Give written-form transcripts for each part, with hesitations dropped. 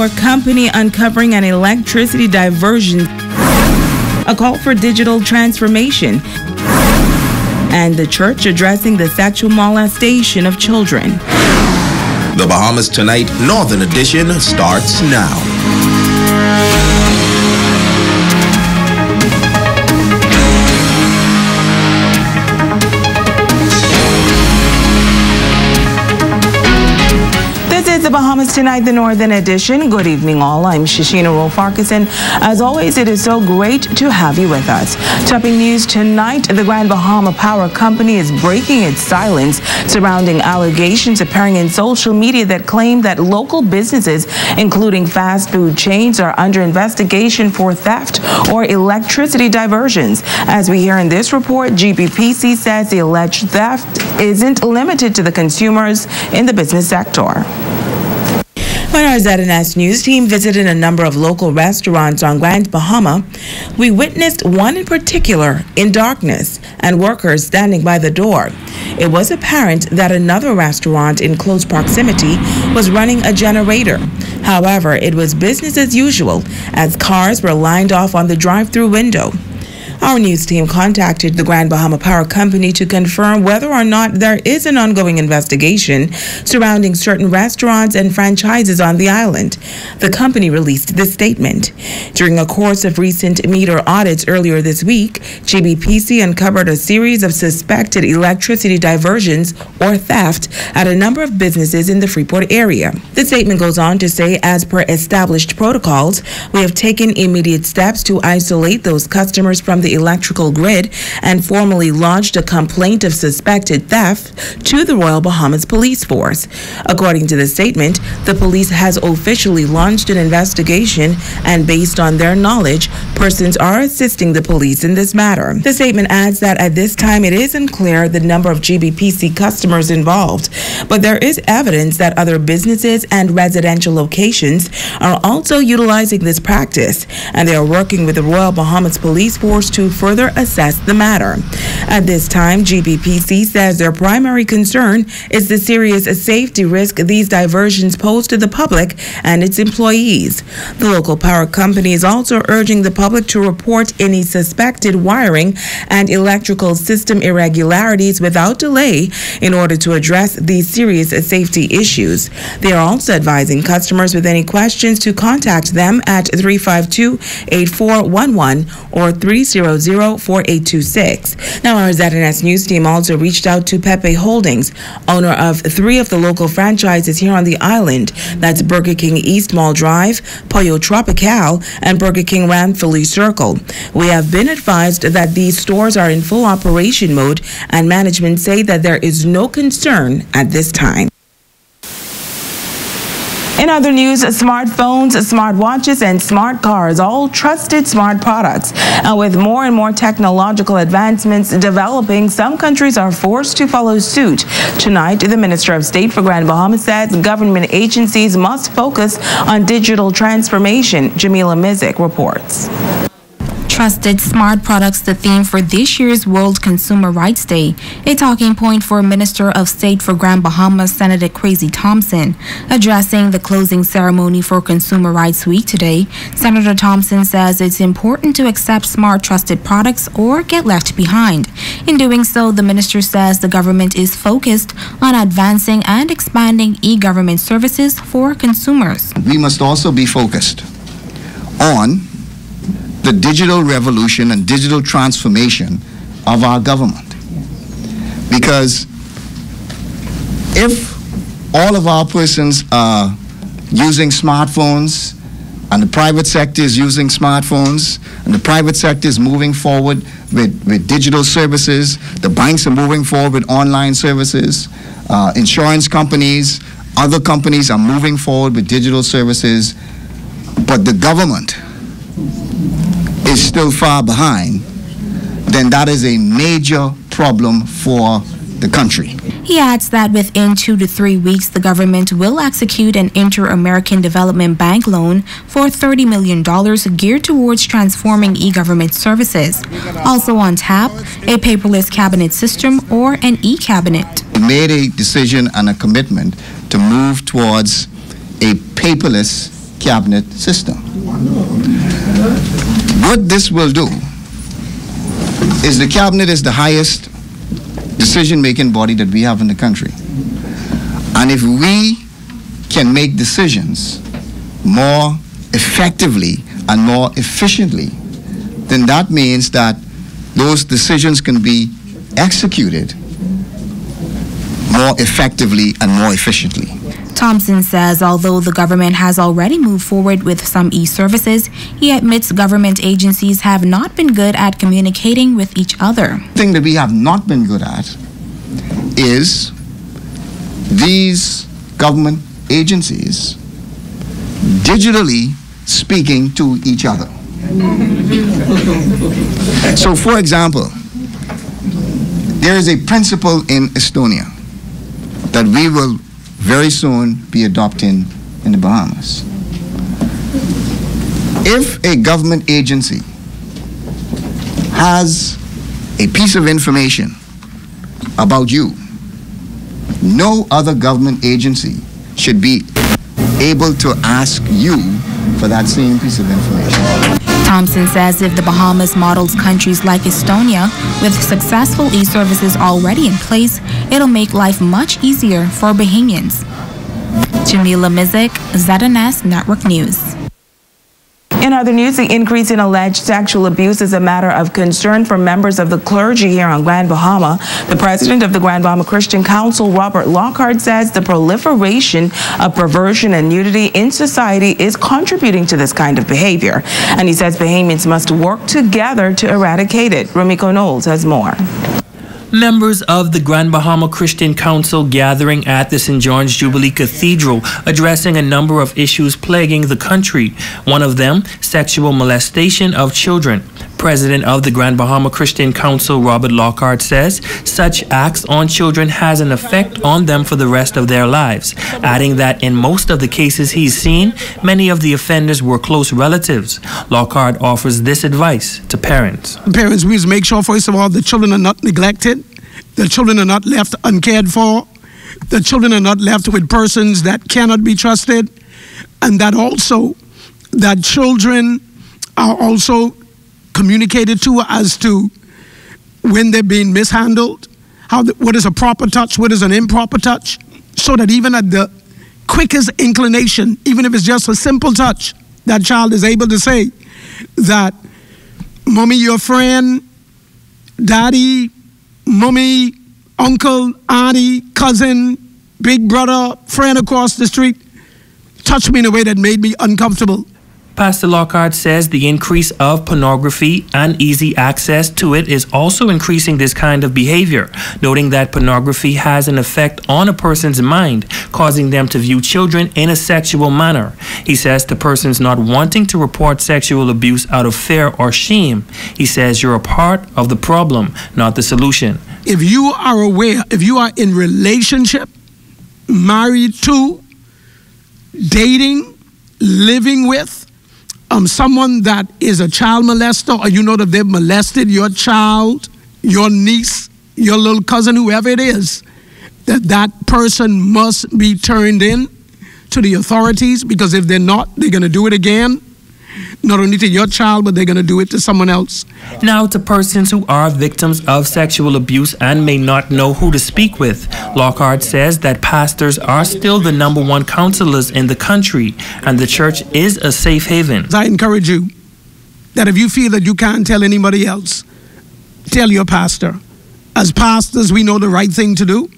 Power Company uncovering an electricity diversion, a call for digital transformation, and the church addressing the sexual molestation of children. The Bahamas Tonight Northern Edition starts now. The Bahamas Tonight, the Northern Edition. Good evening, all. I'm Shishina Roe-Farquharson. As always, it is so great to have you with us. Topping news tonight, the Grand Bahama Power Company is breaking its silence surrounding allegations appearing in social media that claim that local businesses, including fast food chains, are under investigation for theft or electricity diversions. As we hear in this report, GBPC says the alleged theft isn't limited to the consumers in the business sector. When our ZNS News team visited a number of local restaurants on Grand Bahama, we witnessed one in particular in darkness and workers standing by the door. It was apparent that another restaurant in close proximity was running a generator. However, it was business as usual as cars were lined off on the drive-through window. Our news team contacted the Grand Bahama Power Company to confirm whether or not there is an ongoing investigation surrounding certain restaurants and franchises on the island. The company released this statement. During a course of recent meter audits earlier this week, GBPC uncovered a series of suspected electricity diversions or theft at a number of businesses in the Freeport area. The statement goes on to say, as per established protocols, we have taken immediate steps to isolate those customers from the electrical grid and formally lodged a complaint of suspected theft to the Royal Bahamas Police Force. According to the statement, the police has officially launched an investigation, and based on their knowledge, persons are assisting the police in this matter. The statement adds that at this time it isn't clear the number of GBPC customers involved, but there is evidence that other businesses and residential locations are also utilizing this practice, and they are working with the Royal Bahamas Police Force to further assess the matter. At this time, GBPC says their primary concern is the serious safety risk these diversions pose to the public and its employees. The local power company is also urging the public to report any suspected wiring and electrical system irregularities without delay in order to address these serious safety issues. They are also advising customers with any questions to contact them at 352-8411 or 300-4826. Now, our ZNS News team also reached out to Pepe Holdings, owner of 3 of the local franchises here on the island. That's Burger King East Mall Drive, Pollo Tropical, and Burger King Ranfilly Circle. We have been advised that these stores are in full operation mode, and management say that there is no concern at this time. In other news, smartphones, smartwatches, and smart cars, all trusted smart products. And with more and more technological advancements developing, some countries are forced to follow suit. Tonight, the Minister of State for Grand Bahama says government agencies must focus on digital transformation. Jamila Mizik reports. Trusted smart products, the theme for this year's World Consumer Rights Day, a talking point for Minister of State for Grand Bahama, Senator Crazy Thompson. Addressing the closing ceremony for Consumer Rights Week today, Senator Thompson says it's important to accept smart trusted products or get left behind. In doing so, the minister says the government is focused on advancing and expanding e-government services for consumers. We must also be focused on the digital revolution and digital transformation of our government. Because if all of our persons are using smartphones, and the private sector is using smartphones, and the private sector is moving forward with digital services, the banks are moving forward with online services, insurance companies, other companies are moving forward with digital services, but the government is still far behind, then that is a major problem for the country. He adds that within 2 to 3 weeks, the government will execute an Inter-American Development Bank loan for $30 million geared towards transforming e-government services. Also on tap, a paperless cabinet system or an e-cabinet. We made a decision and a commitment to move towards a paperless cabinet system. What this will do is the cabinet is the highest decision-making body that we have in the country. And if we can make decisions more effectively and more efficiently, then that means that those decisions can be executed more effectively and more efficiently. Thompson says although the government has already moved forward with some e-services, he admits government agencies have not been good at communicating with each other. The thing that we have not been good at is these government agencies digitally speaking to each other. So, for example, there is a principle in Estonia that we will very soon be adopting in the Bahamas. If a government agency has a piece of information about you, no other government agency should be able to ask you for that same piece of information. Thompson says if the Bahamas models countries like Estonia with successful e-services already in place, it'll make life much easier for Bahamians. Jamila Mizik, ZNS Network News. In other news, the increase in alleged sexual abuse is a matter of concern for members of the clergy here on Grand Bahama. The president of the Grand Bahama Christian Council, Robert Lockhart, says the proliferation of perversion and nudity in society is contributing to this kind of behavior. And he says Bahamians must work together to eradicate it. Rumiko Knowles has more. Members of the Grand Bahama Christian Council gathering at the St. John's Jubilee Cathedral addressing a number of issues plaguing the country. One of them, sexual molestation of children. President of the Grand Bahama Christian Council, Robert Lockhart, says such acts on children has an effect on them for the rest of their lives, adding that in most of the cases he's seen, many of the offenders were close relatives. Lockhart offers this advice to parents. Parents, we must make sure, first of all, the children are not neglected, the children are not left uncared for, the children are not left with persons that cannot be trusted, and that also that children are also communicated to as to when they're being mishandled, what is a proper touch, what is an improper touch, so that even at the quickest inclination, even if it's just a simple touch, that child is able to say that, mommy, your friend, daddy, mommy, uncle, auntie, cousin, big brother, friend across the street, touched me in a way that made me uncomfortable. Pastor Lockhart says the increase of pornography and easy access to it is also increasing this kind of behavior, noting that pornography has an effect on a person's mind, causing them to view children in a sexual manner. He says to persons not wanting to report sexual abuse out of fear or shame, he says you're a part of the problem, not the solution. If you are aware, if you are in relationship, married to, dating, living with, someone that is a child molester, or you know that they've molested your child, your niece, your little cousin, whoever it is, that person must be turned in to the authorities, because if they're not, they're going to do it again. Not only to your child, but they're going to do it to someone else. Now to persons who are victims of sexual abuse and may not know who to speak with. Lockhart says that pastors are still the #1 counselors in the country, and the church is a safe haven. I encourage you that if you feel that you can't tell anybody else, tell your pastor. As pastors, we know the right thing to do.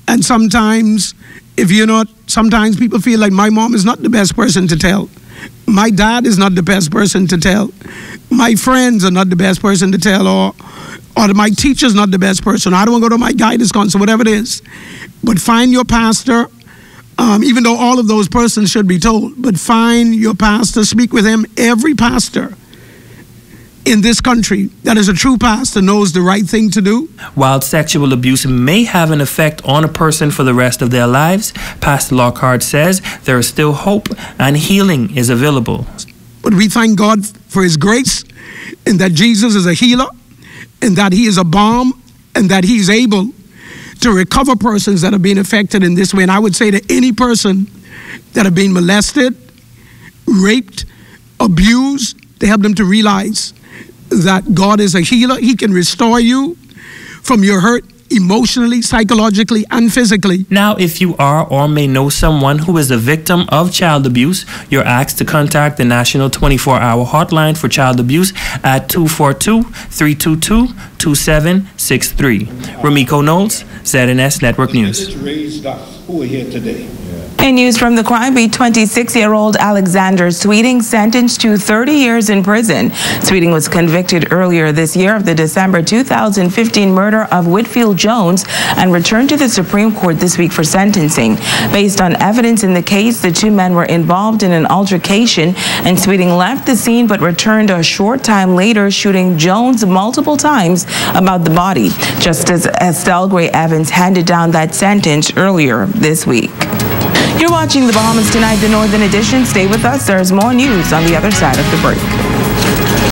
And sometimes, if you're not, sometimes people feel like my mom is not the best person to tell. My dad is not the best person to tell. My friends are not the best person to tell, or my teacher's not the best person. I don't want to go to my guidance council, whatever it is. But find your pastor, even though all of those persons should be told, but find your pastor, speak with him. Every pastor in this country that is a true pastor knows the right thing to do. While sexual abuse may have an effect on a person for the rest of their lives, Pastor Lockhart says there is still hope and healing is available. But we thank God for his grace, and that Jesus is a healer, and that he is a balm, and that he's able to recover persons that are being affected in this way. And I would say to any person that have been molested, raped, abused, to help them to realize that God is a healer. He can restore you from your hurt emotionally, psychologically, and physically. Now, if you are or may know someone who is a victim of child abuse, you're asked to contact the National 24-Hour Hotline for Child Abuse at 242-322-2763. Ramiko Knowles, ZNS Network News. Who are here today? In news from the crime beat, 26-year-old Alexander Sweeting sentenced to 30 years in prison. Sweeting was convicted earlier this year of the December 2015 murder of Whitfield Jones and returned to the Supreme Court this week for sentencing. Based on evidence in the case, the two men were involved in an altercation, and Sweeting left the scene but returned a short time later, shooting Jones multiple times about the body. Justice Estelle Gray Evans handed down that sentence earlier this week. You're watching the Bahamas Tonight, the Northern Edition. Stay with us. There's more news on the other side of the break.